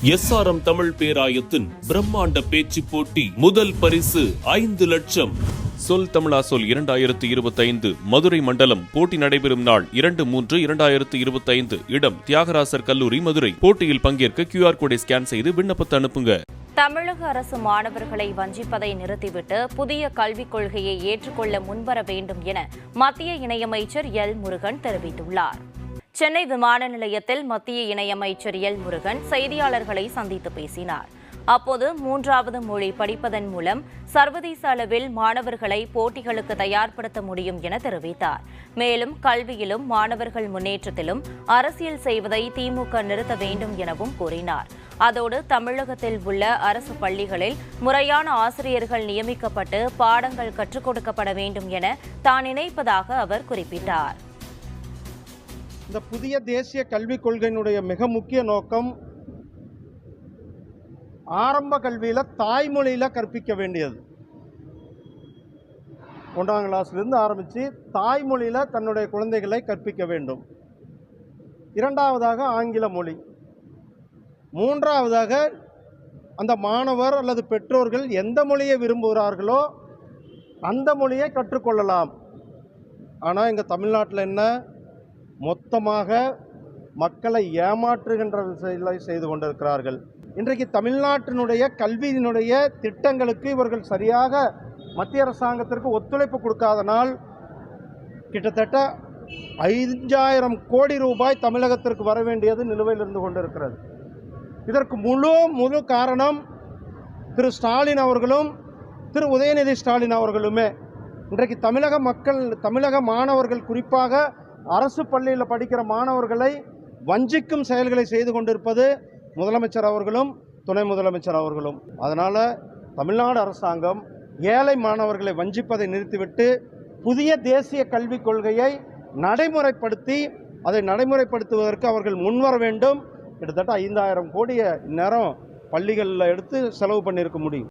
SRM Tamil பேராயத்தின் பிரம்மாண்ட பேச்சு போட்டி முதல் பரிசு 5 லட்சம். சொல் தமிழா சொல் 2025 மதுரை மண்டலம். போட்டி நடைபெறும் நாள் 2/3/2025. இடம் தியாகராசர் கல்லூரி, மதுரை. போட்டியில் பங்கேற்க QR கோடை ஸ்கேன் செய்து விண்ணப்பத்தை அனுப்புங்க. தமிழக அரசு மாணவர்களை வஞ்சிப்பதை நிறுத்திவிட்டு புதிய கல்விக் கொள்கையை ஏற்றுக்கொள்ள முன்வர வேண்டும் என மத்திய இணையமைச்சர் எல் முருகன் தெரிவித்துள்ளார். சென்னை விமான நிலையத்தில் மத்திய இணையமைச்சர் எல் முருகன் செய்தியாளர்களை சந்தித்து பேசினார். அப்போது 3வது மொழி படிப்பதன் மூலம் சர்வதேச அளவில் மாணவர்களை போட்டிகளுக்கு தயார்படுத்த முடியும் என தெரிவித்தார். மேலும் கல்வியிலும் மாணவர்கள் முன்னேற்றத்திலும் அரசியல் செய்வதை திமுக நிறுத்த வேண்டும் எனவும் கூறினார். அதோடு தமிழகத்தில் உள்ள அரசு பள்ளிகளில் முறையான ஆசிரியர்கள் நியமிக்கப்பட்டு பாடங்கள் கற்றுக் கொடுக்கப்பட வேண்டும் என தான் நினைப்பதாக அவர் குறிப்பிட்டார். இந்த புதிய தேசிய கல்விக் கொள்கையினுடைய மிக முக்கிய நோக்கம் ஆரம்ப கல்வியில் தாய்மொழியில் கற்பிக்க வேண்டியது. 1ஆம் கிளாஸ்லேருந்து ஆரம்பித்து தாய்மொழியில் தன்னுடைய குழந்தைகளை கற்பிக்க வேண்டும். 2ஆவதாக ஆங்கில மொழி. 3ஆவதாக அந்த மாணவர் அல்லது பெற்றோர்கள் எந்த மொழியை விரும்புகிறார்களோ அந்த மொழியை கற்றுக்கொள்ளலாம். ஆனால் இங்கே தமிழ்நாட்டில் என்ன, மொத்தமாக மக்களை ஏமாற்றுகின்ற செயலை செய்து கொண்டிருக்கிறார்கள். இன்றைக்கு தமிழ்நாட்டினுடைய கல்வியினுடைய திட்டங்களுக்கு இவர்கள் சரியாக மத்திய அரசாங்கத்திற்கு ஒத்துழைப்பு கொடுக்காதனால் கிட்டத்தட்ட 5000 கோடி ரூபாய் தமிழகத்திற்கு வர வேண்டியது நிலுவையில் இருந்து கொண்டிருக்கிறது. இதற்கு முழு காரணம் திரு ஸ்டாலின் அவர்களும் திரு உதயநிதி ஸ்டாலின் அவர்களுமே. இன்றைக்கு தமிழக மாணவர்கள், குறிப்பாக அரசு பள்ளியில் படிக்கிற மாணவர்களை வஞ்சிக்கும் செயல்களை செய்து கொண்டிருப்பது முதலமைச்சர் அவர்களும் துணை முதலமைச்சர் அவர்களும். அதனால் தமிழ்நாடு அரசாங்கம் ஏழை மாணவர்களை வஞ்சிப்பதை நிறுத்திவிட்டு புதிய தேசிய கல்விக் கொள்கையை நடைமுறைப்படுத்தி அதை நடைமுறைப்படுத்துவதற்கு அவர்கள் முன்வர வேண்டும். கிட்டத்தட்ட 5000 கோடியை இந்நேரம் பள்ளிகளில் எடுத்து செலவு பண்ணியிருக்க முடியும்.